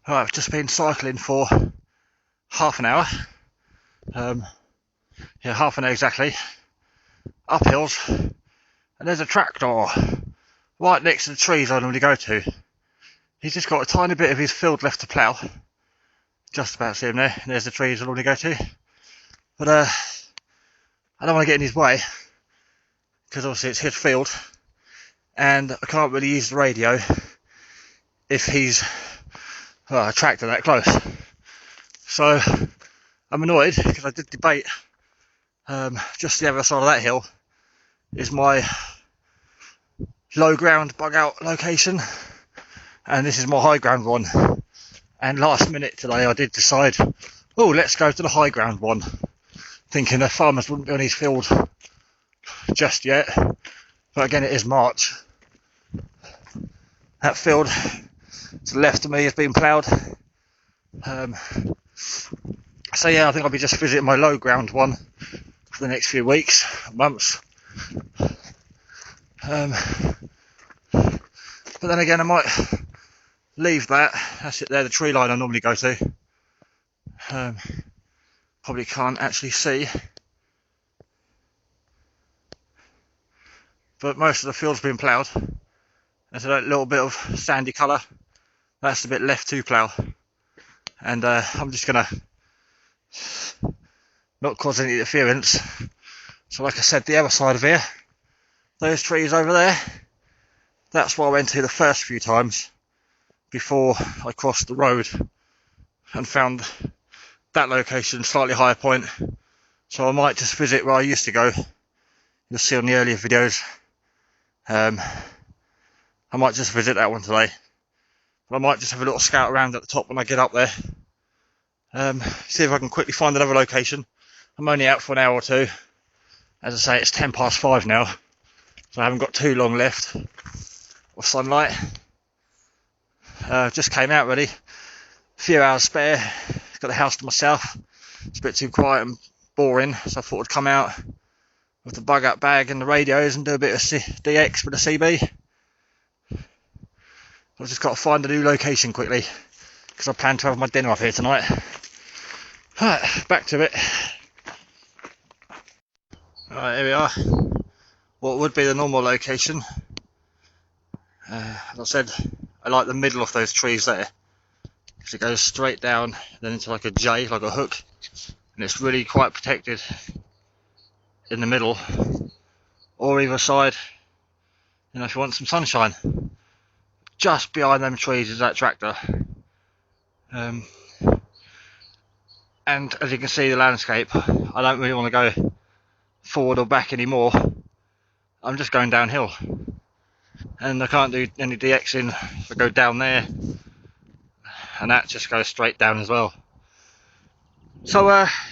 Right, I've just been cycling for half an hour. Yeah, half an hour exactly. Up hills, and there's a tractor right next to the trees I normally go to. He's just got a tiny bit of his field left to plough. Just about see him there. And there's the trees I normally go to. But I don't want to get in his way because obviously it's his field, and I can't really use the radio if he's a tractor that close. So I'm annoyed because I did debate just the other side of that hill is my low ground bug out location, and this is my high ground one. And last minute today I did decide, oh, let's go to the high ground one, thinking the farmers wouldn't be on his field just yet. But again, it is March. That field to the left of me has been ploughed. So yeah, I think I'll be just visiting my low ground one for the next few weeks, months. But then again, I might leave that. That's it there, the tree line I normally go to. Probably can't actually see, but most of the field's been ploughed. There's a little bit of sandy colour. That's the bit left to plough. And I'm just going to not cause any interference. So like I said, the other side of here, those trees over there, that's where I went to the first few times before I crossed the road and found that location slightly higher point. So I might just visit where I used to go. You'll see on the earlier videos. I might just visit that one today. But I might just have a little scout around at the top when I get up there. See if I can quickly find another location. I'm only out for an hour or two. As I say, it's 5:10 now, so I haven't got too long left of sunlight. Just came out really. A few hours spare. Got the house to myself. It's a bit too quiet and boring, so I thought I'd come out with the bug out bag and the radios and do a bit of DX with the CB. I've just got to find a new location quickly because I plan to have my dinner up here tonight. Right, back to it. Right, here we are. What would be the normal location. As I said, I like the middle of those trees there because it goes straight down then into like a J, like a hook, and it's really quite protected in the middle or either side. You know, if you want some sunshine. Just behind them trees is that tractor. And as you can see, the landscape, I don't really want to go forward or back anymore. I'm just going downhill. And I can't do any DXing if I go down there. And that just goes straight down as well. So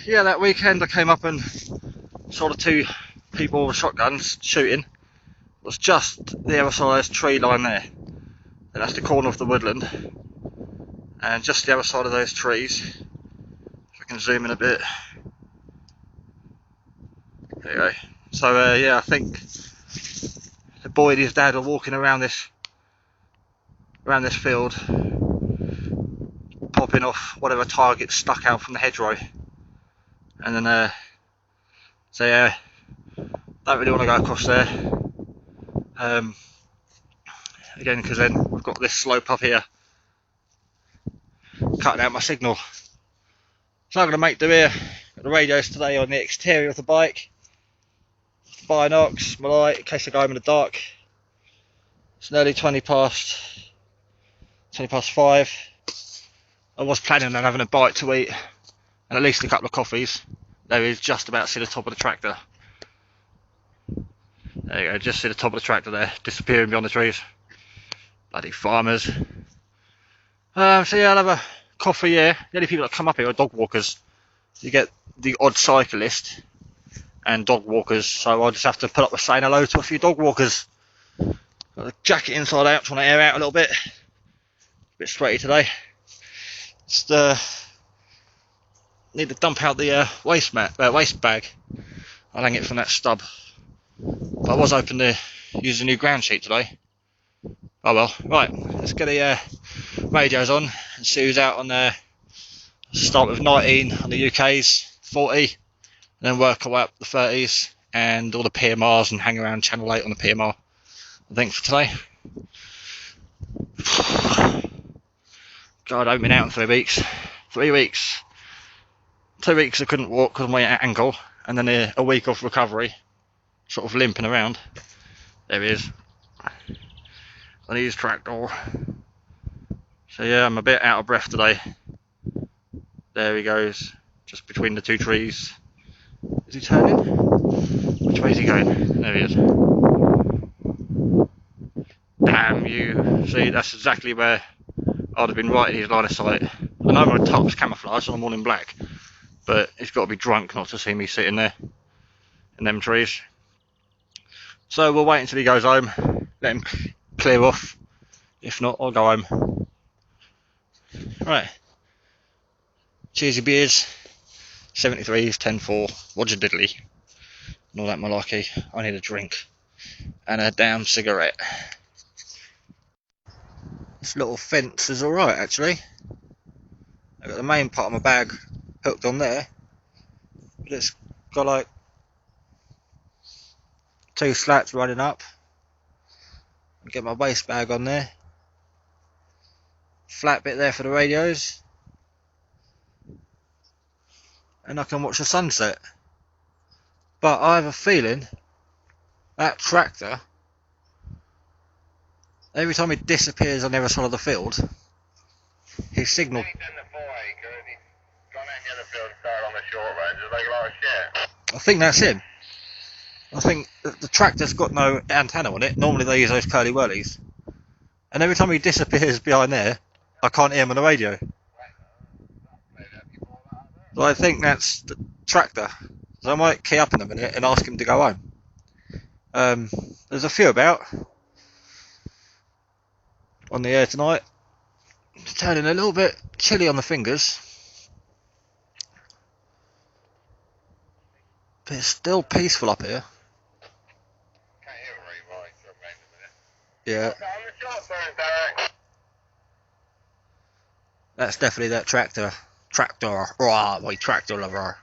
yeah, that weekend I came up and saw the two people with shotguns shooting. It was just the other side of this tree line there. And that's the corner of the woodland, and just the other side of those trees, if I can zoom in a bit, there you go. So yeah, I think the boy and his dad are walking around this field, popping off whatever target stuck out from the hedgerow, and then so yeah, don't really want to go across there. Again, because then we've got this slope up here cutting out my signal. So I'm going to make do here. Got the radios today on the exterior of the bike, binocs, my light in case I go home in the dark. It's nearly 20 past 5. I was planning on having a bite to eat and at least a couple of coffees. There is just about see the top of the tractor. There you go, just see the top of the tractor there, disappearing beyond the trees. Bloody farmers. So yeah, I'll have a coffee here. The only people that come up here are dog walkers. You get the odd cyclist and dog walkers, so I'll just have to put up with saying hello to a few dog walkers. Got the jacket inside out, trying to air out a little bit. A bit sweaty today. Just need to dump out the waste bag. I'll hang it from that stub. But I was hoping to use a new ground sheet today. Oh well, right, let's get the radios on and see who's out on there. Start with 19 on the UK's, 40, and then work our way up the 30s and all the PMRs and hang around Channel 8 on the PMR. I think for today. God, I haven't been out in 3 weeks. 3 weeks. 2 weeks I couldn't walk because of my ankle, and then a week off recovery, sort of limping around. There he is. On his tractor. So yeah, I'm a bit out of breath today. There he goes, just between the 2 trees. Is he turning? Which way is he going? There he is. Damn you. See, that's exactly where I'd have been right in his line of sight. I know my top's camouflage and I'm all in black, but he's got to be drunk not to see me sitting there in them trees. So we'll wait until he goes home, let him clear off. If not, I'll go home. Right. Cheersy beers, 73s, 10-4, Roger Diddley, and all that malarkey. I need a drink and a damn cigarette. This little fence is alright actually. I've got the main part of my bag hooked on there, but it's got like 2 slats running up. I'll get my waist bag on there. Flat bit there for the radios. And I can watch the sunset. But I have a feeling that tractor, every time he disappears on the other side of the field, his signal. I think that's him. I think the tractor's got no antenna on it. Normally they use those curly whirlies. And every time he disappears behind there, I can't hear him on the radio. So I think that's the tractor. So I might key up in a minute and ask him to go home. There's a few about on the air tonight. It's turning a little bit chilly on the fingers, but it's still peaceful up here. Yeah. That's definitely that tractor. Rah, my tractor lover.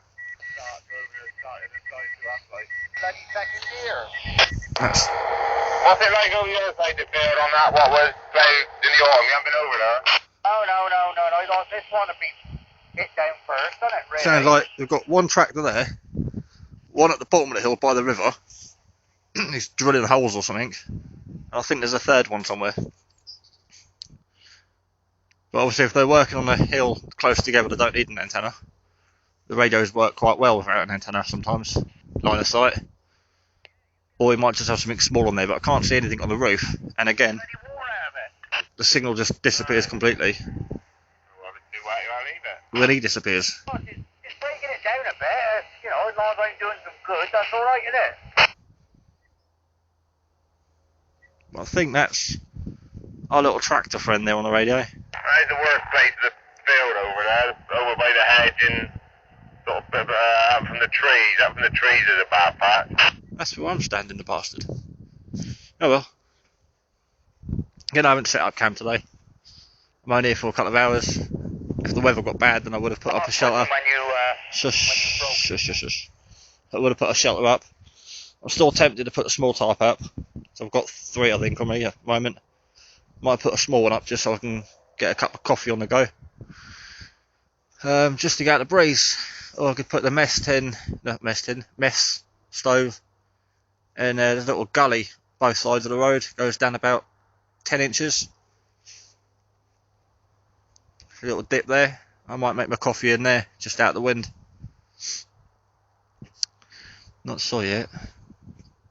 That's... What's it like over the other side of the field on that, what was played in the autumn? You haven't been over there? No. You got this one to be hit down first, doesn't it, really? Sounds like we've got one tractor there, one at the bottom of the hill by the river. He's drilling holes or something. And I think there's a third one somewhere. But obviously if they're working on a hill close together, they don't need an antenna. The radios work quite well without an antenna sometimes, line of sight. Or we might just have something small on there, but I can't see anything on the roof. And again, the signal just disappears completely. When he disappears. It's breaking it down a bit, you know, as long as I'm doing some good, that's alright, isn't it? I think that's our little tractor friend there on the radio. That's the worst place of the field over there, over by the hedge and sort of up from the trees. Up from the trees is a bad part. That's where I'm standing, the bastard. Oh well. Again, I haven't set up camp today. I'm only here for a couple of hours. If the weather got bad, then I would have put up a shelter. Shush. I would have put a shelter up. I'm still tempted to put a small tarp up. So I've got 3, I think, on me at the moment. Might put a small one up just so I can get a cup of coffee on the go. Just to get out the breeze. Or I could put the mess stove. And there's a little gully both sides of the road. Goes down about 10 inches. A little dip there. I might make my coffee in there, just out the wind. Not sure yet.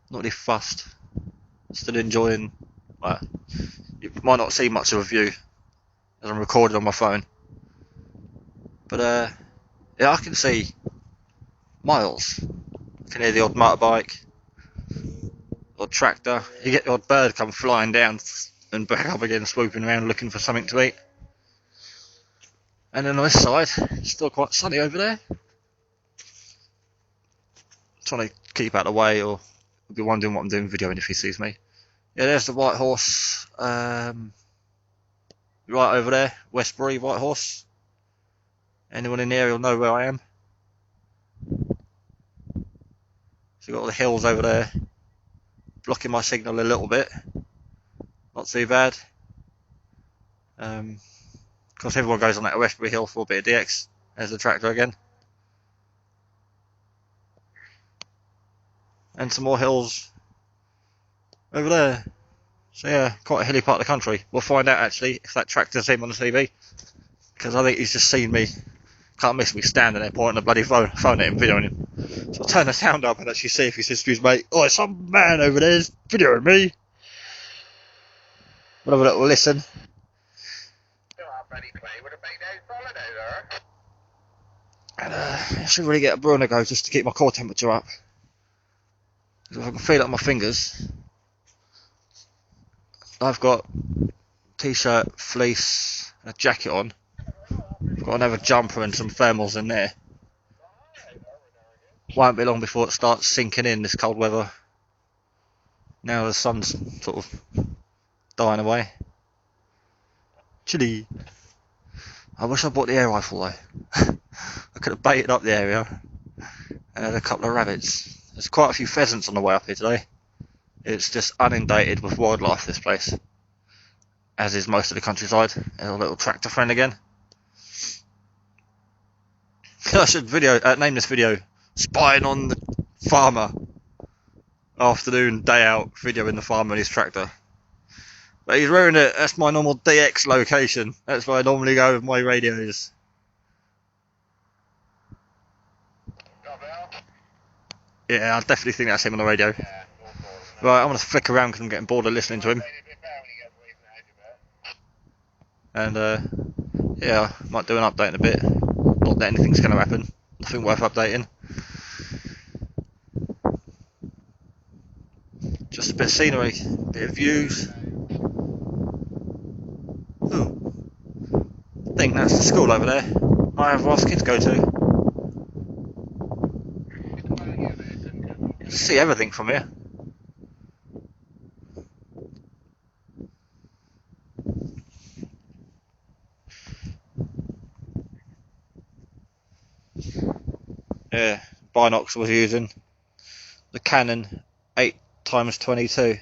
Not really fussed. Still enjoying. Well, you might not see much of a view as I'm recording on my phone. But yeah, I can see miles. I can hear the odd motorbike, odd tractor. You get the odd bird come flying down and back up again, swooping around looking for something to eat. And then on this side, it's still quite sunny over there. Trying to keep out of the way, or he'll be wondering what I'm doing videoing if he sees me. Yeah, there's the white horse. right over there, Westbury, Whitehorse. Anyone in the area will know where I am. So you've got all the hills over there, blocking my signal a little bit. Not too bad. Of course, everyone goes on that Westbury Hill for a bit of DX. There's the tractor again. And some more hills over there. So yeah, quite a hilly part of the country. We'll find out actually if that tractor's him on the TV, because I think he's just seen me. Can't miss me standing there pointing the bloody phone at him, videoing him. So I'll turn the sound up and actually see if he says to his mate, "Oh, there's some man over there's videoing me." We'll have a little listen. And I should really get a Bruno go just to keep my core temperature up. If I can feel it on my fingers. I've got t-shirt, fleece, and a jacket on. I've got another jumper and some thermals in there. Won't be long before it starts sinking in, this cold weather. Now the sun's sort of dying away. Chilly. I wish I bought the air rifle though. I could have baited up the area and had a couple of rabbits. There's quite a few pheasants on the way up here today. It's just inundated with wildlife, this place. As is most of the countryside. There's a little tractor friend again. I should name this video "Spying on the Farmer." Afternoon, day out, videoing the farmer and his tractor. But he's ruined it. That's my normal DX location. That's where I normally go with my radios. Yeah, I definitely think that's him on the radio. Right, I'm going to flick around because I'm getting bored of listening to him. And yeah, I might do an update in a bit. Not that anything's going to happen. Nothing worth updating. Just a bit of scenery, a bit of views. Ooh. I think that's the school over there. I have Ross kids go to. You can see everything from here. Yeah, binocs I was using. The Canon 8x22.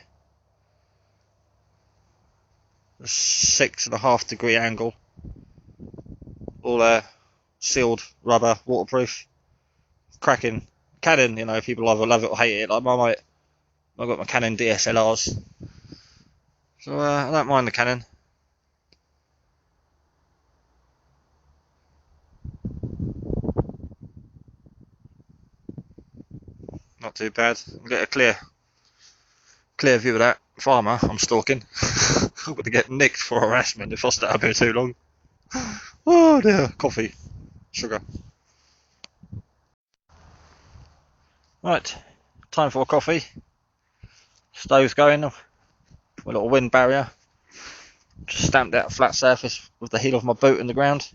A 6.5 degree angle. All sealed rubber, waterproof. Cracking. Canon, you know, people either love it or hate it. Like I've got my Canon DSLRs. So I don't mind the Canon. Not too bad. I'll get a clear view of that farmer I'm stalking. I'm going to get nicked for harassment if I stay up here too long. Oh dear, coffee, sugar. Right, time for a coffee. Stove's going, a little wind barrier. Just stamped out a flat surface with the heel of my boot in the ground.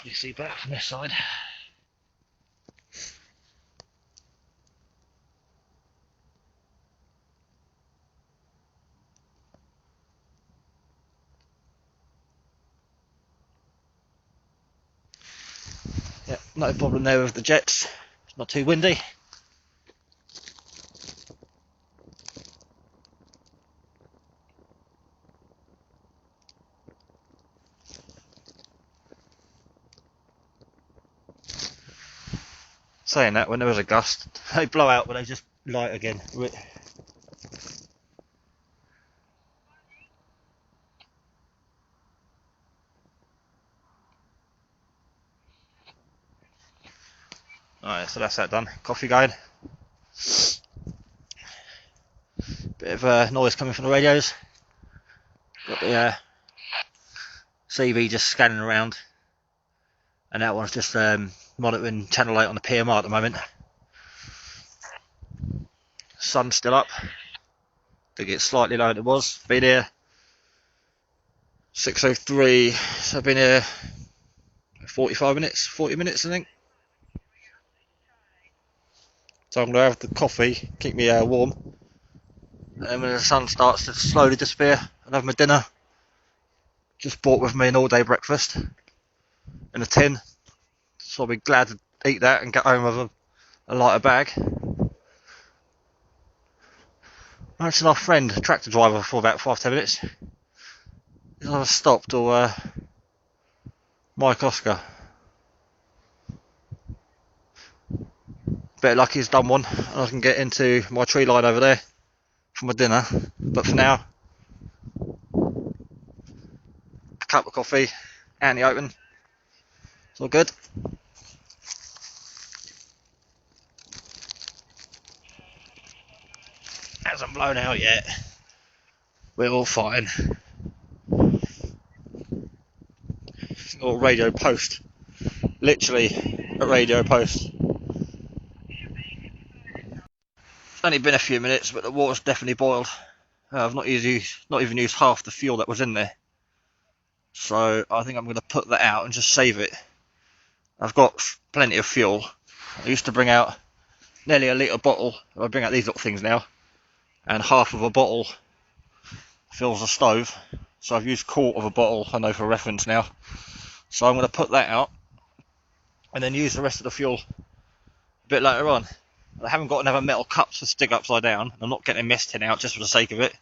You see better from this side. Yeah, no problem there with the jets. It's not too windy. Saying that, when there was a gust, they blow out, but they just light again. Alright, so that's that done. Coffee going. Bit of noise coming from the radios. Got the CV just scanning around. and that one's just monitoring channel 8 on the PMR at the moment. Sun's still up. I think it's slightly lower than it was. Been here 6:03, so I've been here 40 minutes I think. So I'm going to have the coffee, keep me warm, and when the sun starts to slowly disappear, I'll have my dinner. Just bought with me an all-day breakfast in a tin, so I'll be glad to eat that and get home with a lighter bag. I mentioned our friend, a tractor driver, for about 5-10 minutes. He's either stopped or Mike Oscar. Better luck he's done one and I can get into my tree line over there for my dinner. But for now, a cup of coffee out in the open. It's all good. Hasn't blown out yet. We're all fine. Or radio post. Literally a radio post. It's only been a few minutes, but the water's definitely boiled. I've not even used half the fuel that was in there. So I think I'm going to put that out and just save it. I've got plenty of fuel. I used to bring out nearly a litre bottle. I bring out these little things now. And half of a bottle fills the stove. So I've used a quart of a bottle, I know, for reference now. So I'm going to put that out and then use the rest of the fuel a bit later on. I haven't got another metal cup to stick upside down. I'm not getting a mist tin out just for the sake of it.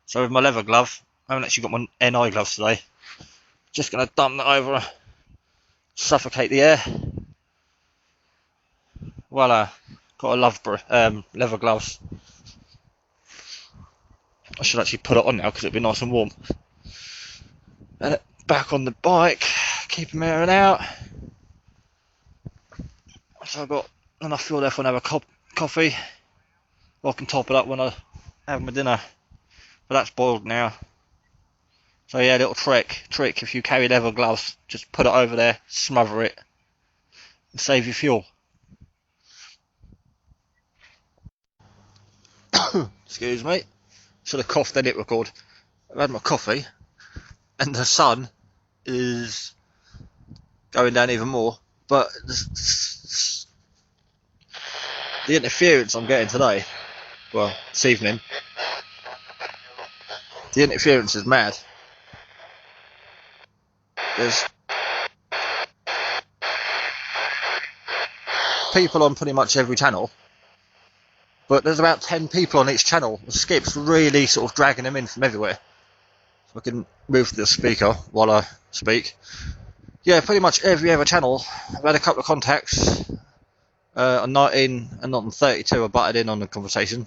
So with my leather glove, I haven't actually got my NI gloves today. Just going to dump that over, suffocate the air. Voila, got a leather gloves. I should actually put it on now because it'll be nice and warm. And back on the bike, keeping my airing out. So I've got enough fuel left when I have a coffee. Or I can top it up when I have my dinner. But that's boiled now. So yeah, little trick. If you carry leather gloves, just put it over there, smother it, and save your fuel. Excuse me. Should have coughed then hit record. I've had my coffee, and the sun is going down even more. But the interference I'm getting today, well, this evening, the interference is mad. There's people on pretty much every channel, but there's about 10 people on each channel. The skip's really sort of dragging them in from everywhere. So I can move the speaker while I speak. Yeah, pretty much every other channel. I've had a couple of contacts on 19 and not on 32. I butted in on the conversation.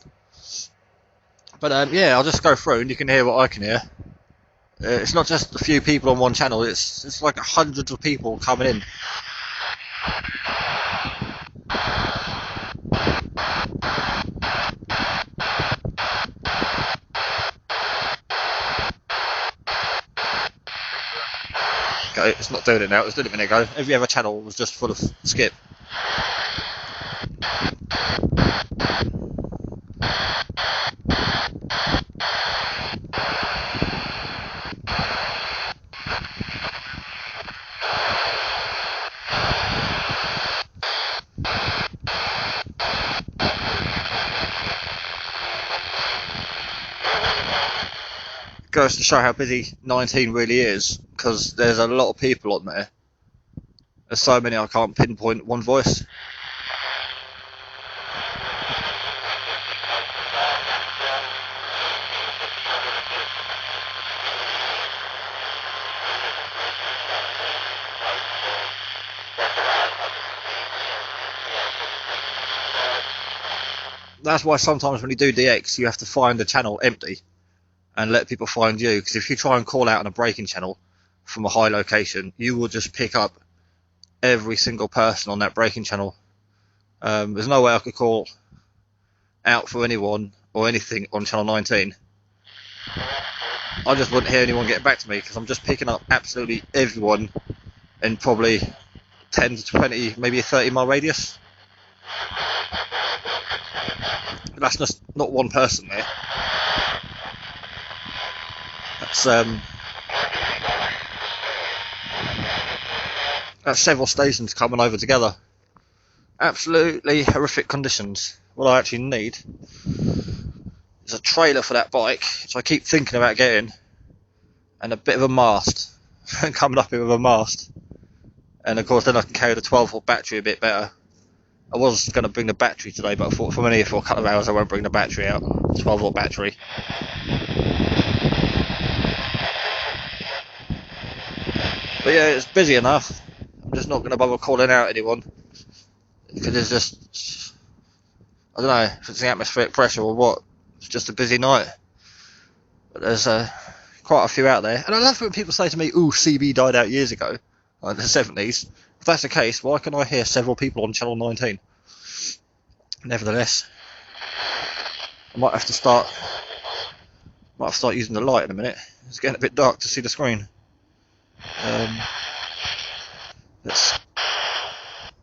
But yeah, I'll just go through and you can hear what I can hear. It's not just a few people on one channel, it's like hundreds of people coming in. Okay, it's not doing it now, it was doing it a minute ago. Every other channel was just full of skip. Goes to show how busy 19 really is, because there's a lot of people on there. There's so many I can't pinpoint one voice. That's why sometimes when you do DX you have to find the channel empty and let people find you, because if you try and call out on a braking channel from a high location, you will just pick up every single person on that braking channel. There's no way I could call out for anyone or anything on channel 19. I just wouldn't hear anyone get back to me because I'm just picking up absolutely everyone in probably 10 to 20, maybe a 30-mile radius. That's just not one person there. That's several stations coming over together. Absolutely horrific conditions. What I actually need is a trailer for that bike, which I keep thinking about getting, and a bit of a mast. Coming up here with a mast. And of course then I can carry the 12-volt battery a bit better. I was going to bring the battery today, but I thought for a couple of hours I won't bring the battery out. 12-volt battery. But yeah, it's busy enough. I'm just not going to bother calling out anyone. Because it's just, I don't know if it's the atmospheric pressure or what. It's just a busy night. But there's quite a few out there. And I love when people say to me, ooh, CB died out years ago, like the 70s. If that's the case, why can I hear several people on Channel 19? Nevertheless, I might have to start using the light in a minute. It's getting a bit dark to see the screen. Let's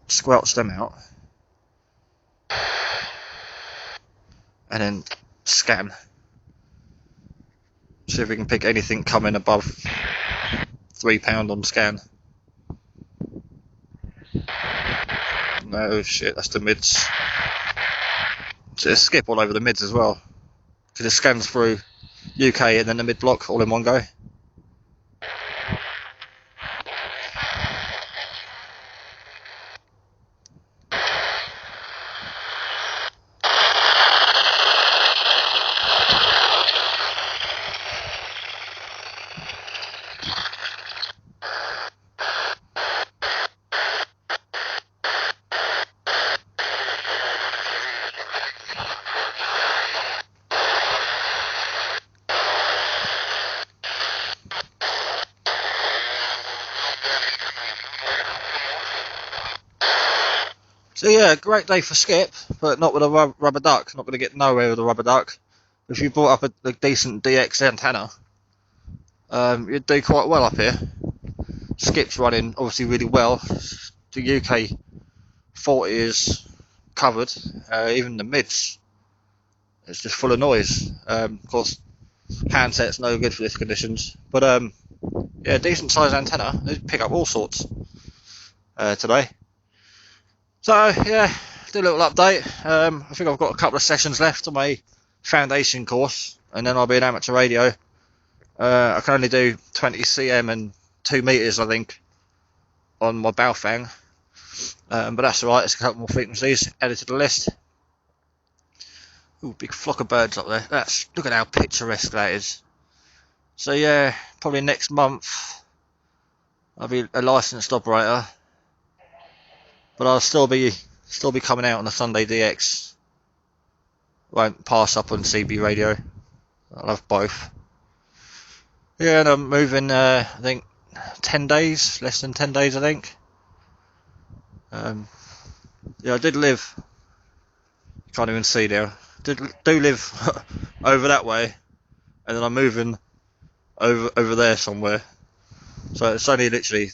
squelch them out. And then scan. See if we can pick anything coming above £3 on scan. No shit, that's the mids. So it's skip all over the mids as well. Because it scans through UK and then the mid block all in one go. So yeah, great day for skip, but not with a rubber duck. Not going to get nowhere with a rubber duck. If you brought up a decent DX antenna, you'd do quite well up here. Skip's running obviously really well. The UK 40 is covered. Even the mids, it's just full of noise. Of course, handset's no good for these conditions. But yeah, decent size antenna. They pick up all sorts today. So yeah, do a little update. I think I've got a couple of sessions left on my foundation course, and then I'll be an amateur radio. I can only do 20 cm and 2 meters, I think, on my Baofeng. But that's alright. It's a couple more frequencies added to the list. Ooh, big flock of birds up there. Look at how picturesque that is. So yeah, probably next month I'll be a licensed operator. But I'll still be coming out on a Sunday DX. Won't pass up on CB radio. I'll have both. Yeah, and I'm moving. I think 10 days, less than 10 days, I think. Yeah, I did live. You can't even see there. Do live over that way, and then I'm moving over there somewhere. So it's only literally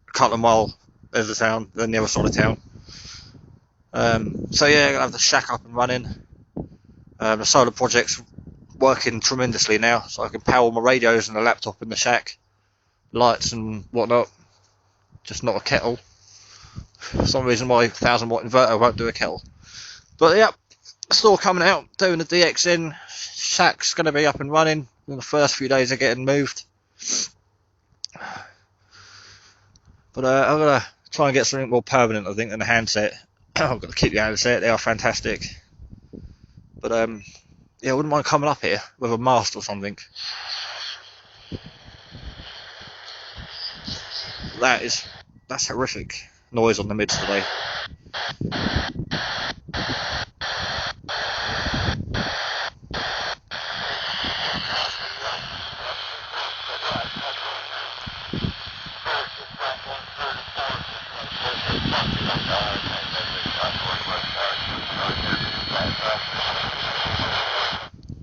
a couple of miles. There's the town, then the other side of town. So yeah, I'm gonna have the shack up and running. The solar project's working tremendously now, so I can power all my radios and the laptop in the shack, lights and whatnot. Just not a kettle. For some reason my 1000-watt inverter won't do a kettle. But yeah, still coming out, doing the DX in. Shack's gonna be up and running in the first few days of getting moved. But I'm gonna try and get something more permanent, I think, than a handset. I've got to keep the handset, they are fantastic. But yeah, I wouldn't mind coming up here with a mast or something. That's horrific noise on the mids today.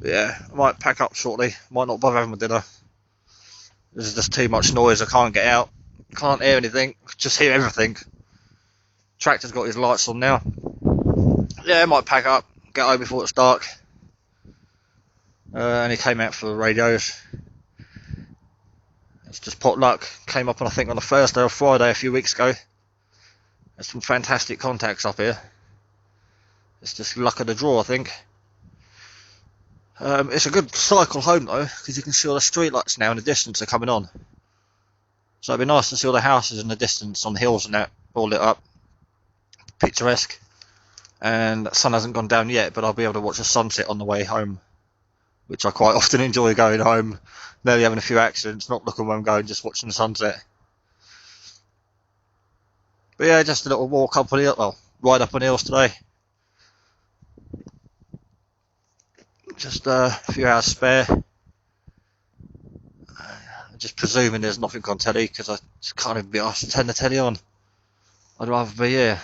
Yeah, I might pack up shortly. Might not bother having my dinner. This is just too much noise. I can't get out. Can't hear anything, just hear everything. Tractor's got his lights on now. Yeah, I might pack up, get home before it's dark. And he came out for the radios. It's just pot luck. Came up on, I think, on a Thursday or Friday a few weeks ago. There's some fantastic contacts up here. It's just luck of the draw, I think. It's a good cycle home though, because you can see all the street lights now in the distance are coming on. So it'd be nice to see all the houses in the distance on the hills and that all lit up. Picturesque. And the sun hasn't gone down yet, but I'll be able to watch the sunset on the way home, which I quite often enjoy, going home, nearly having a few accidents, not looking where I'm going, just watching the sunset. But yeah, just a little walk up on the hill, well, ride up on the hills today. Just a few hours spare. Just presuming there's nothing on telly, because I just can't even be asked to turn the telly on. I'd rather be here.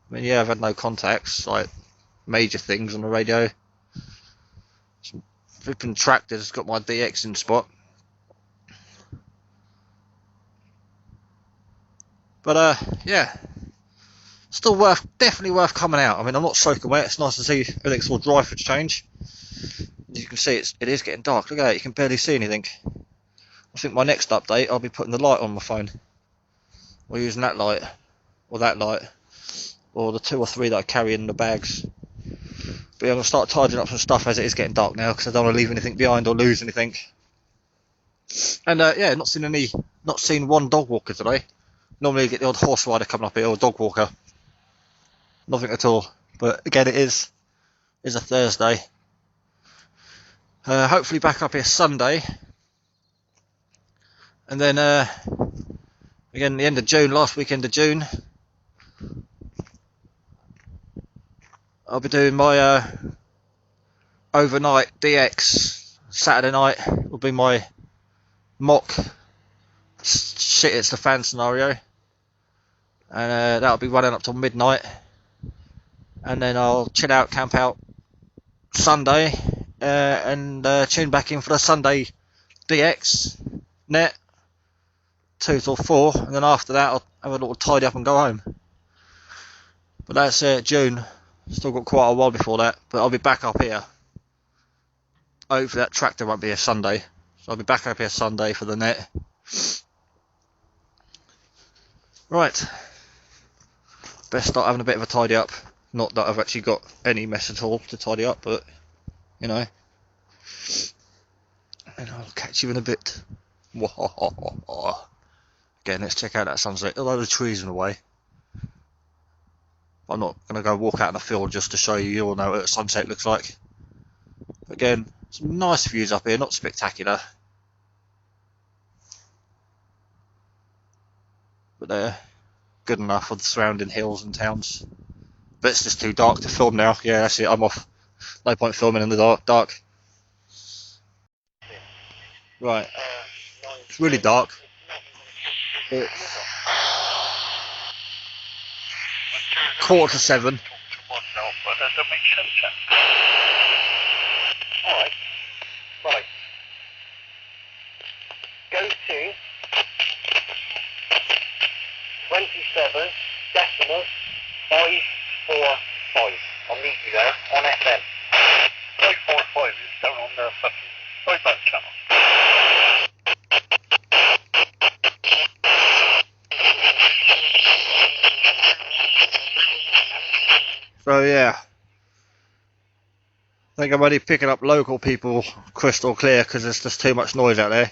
I mean, yeah, I've had no contacts, like major things on the radio. Some flipping tractors got my DX in spot. But yeah, still definitely worth coming out. I mean, I'm not soaking wet. It's nice to see everything's all dry for a change. As you can see, it is getting dark. Look at that, you can barely see anything. I think my next update, I'll be putting the light on my phone, or using that light, or that light, or the 2 or 3 that I carry in the bags. But yeah, I'm going to start tidying up some stuff as it is getting dark now, because I don't want to leave anything behind or lose anything. And yeah, not seen one dog walker today. Normally you get the odd horse rider coming up here, or dog walker. Nothing at all. But again, it is a Thursday. Hopefully back up here Sunday. And then again, the end of June, last weekend of June, I'll be doing my overnight DX. Saturday night will be my mock shit it's the fan scenario, and that'll be running up till midnight. And then I'll chill out, camp out Sunday, and tune back in for the Sunday DX net 2 till 4, and then after that I'll have a little tidy up and go home. But that's June. Still got quite a while before that, but I'll be back up here. Hopefully that tractor won't be here Sunday, so I'll be back up here Sunday for the net. Right, best start having a bit of a tidy up. Not that I've actually got any mess at all to tidy up, but you know. And I'll catch you in a bit. Again, let's check out that sunset. Although the trees in the way, I'm not going to go walk out in the field just to show you. You all know what a sunset looks like. Again, some nice views up here, not spectacular, but they're good enough for the surrounding hills and towns. But it's just too dark to film now. Yeah, that's it, I'm off. No point filming in the dark. Right, it's really dark. It's 6:45. Alright. Right. Go to 27 decimal 545. I'll meet you there on FM. 545 is down on the fucking iPad channel. So yeah, I think I'm only picking up local people crystal clear because there's just too much noise out there.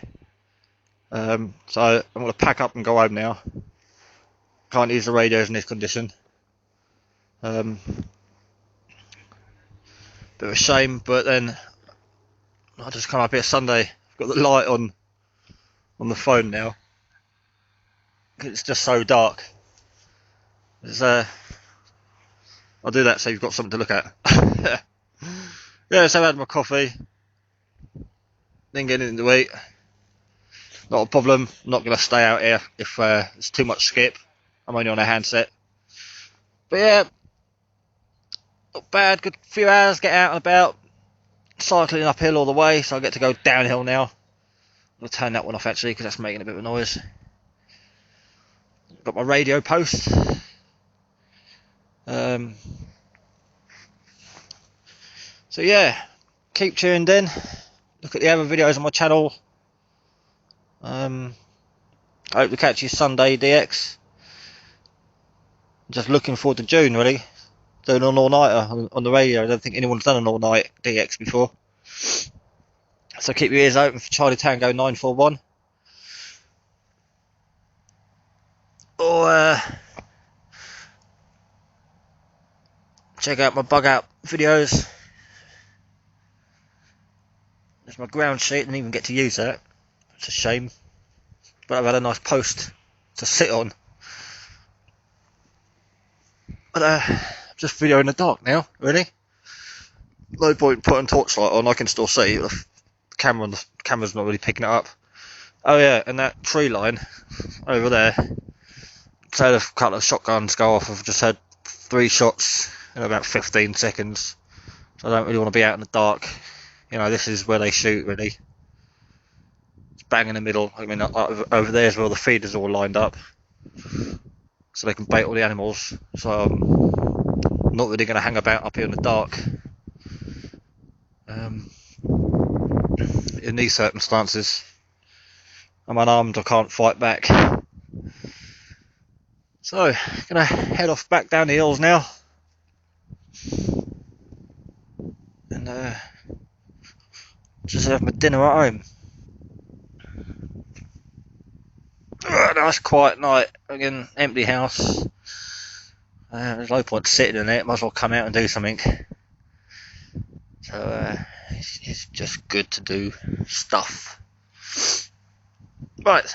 So I'm going to pack up and go home now. Can't use the radios in this condition. Bit of a shame, but then I'll just come up here Sunday. I've got the light on the phone now. It's just so dark. It's, I'll do that so you've got something to look at. Yeah, so I had my coffee. Didn't get anything to eat. Not a problem. I'm not going to stay out here if it's too much skip. I'm only on a handset. But yeah, not bad. Good few hours, get out and about. Cycling uphill all the way, so I get to go downhill now. I'll turn that one off actually because that's making a bit of a noise. got my radio post. So yeah, keep tuned in. Look at the other videos on my channel. I hope to catch you Sunday, DX. Just looking forward to June, really. Doing an all-nighter on the radio. I don't think anyone's done an all-night DX before. So keep your ears open for Charlie Tango 941. Or check out my bug out videos. There's my ground sheet, didn't even get to use that. It's a shame. But I've had a nice post to sit on. But just video in the dark now, really. No point putting torchlight on, I can still see. The camera's not really picking it up. Oh yeah, and that tree line over there. So I had a couple of shotguns go off. I've just had 3 shots in about 15 seconds. So I don't really want to be out in the dark. You know, this is where they shoot, really. It's bang in the middle. I mean, over there is where the feeders are all lined up. So they can bait all the animals. So I'm not really going to hang about up here in the dark. In these circumstances, I'm unarmed, I can't fight back. So, gonna head off back down the hills now. And just have my dinner at home. Nice quiet night, again, empty house. There's no point sitting in it, might as well come out and do something. So it's just good to do stuff. Right,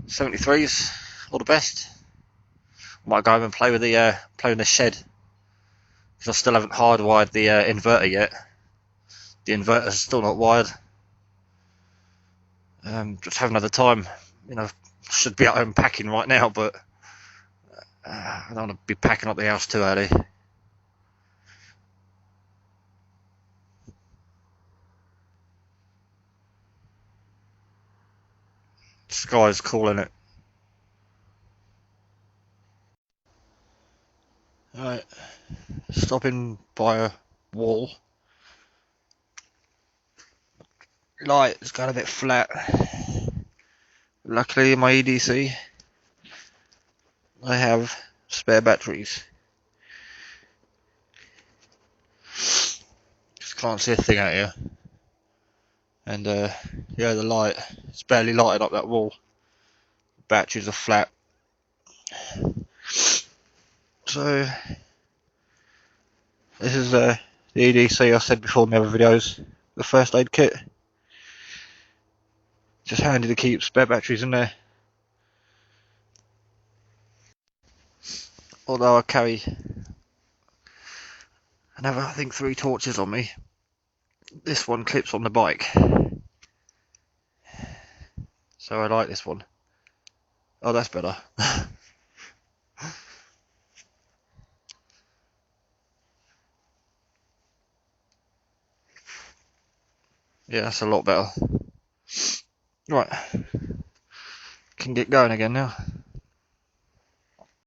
73s, all the best. Might go home and play with the shed, because I still haven't hardwired the inverter yet. The inverter's still not wired. Just haven't had the time. You know, should be at home packing right now, but I don't want to be packing up the house too early. Sky's cool, innit? Alright, stopping by a wall. Light is going a bit flat. Luckily, in my EDC, I have spare batteries. Just can't see a thing out here. And yeah, the light, it's barely lighted up that wall. Batteries are flat. So this is the EDC I said before in the other videos, the first aid kit. Just handy to keep spare batteries in there. Although I carry another, I think, 3 torches on me. This one clips on the bike, so I like this one. Oh, that's better. Yeah, that's a lot better. Right, can get going again now.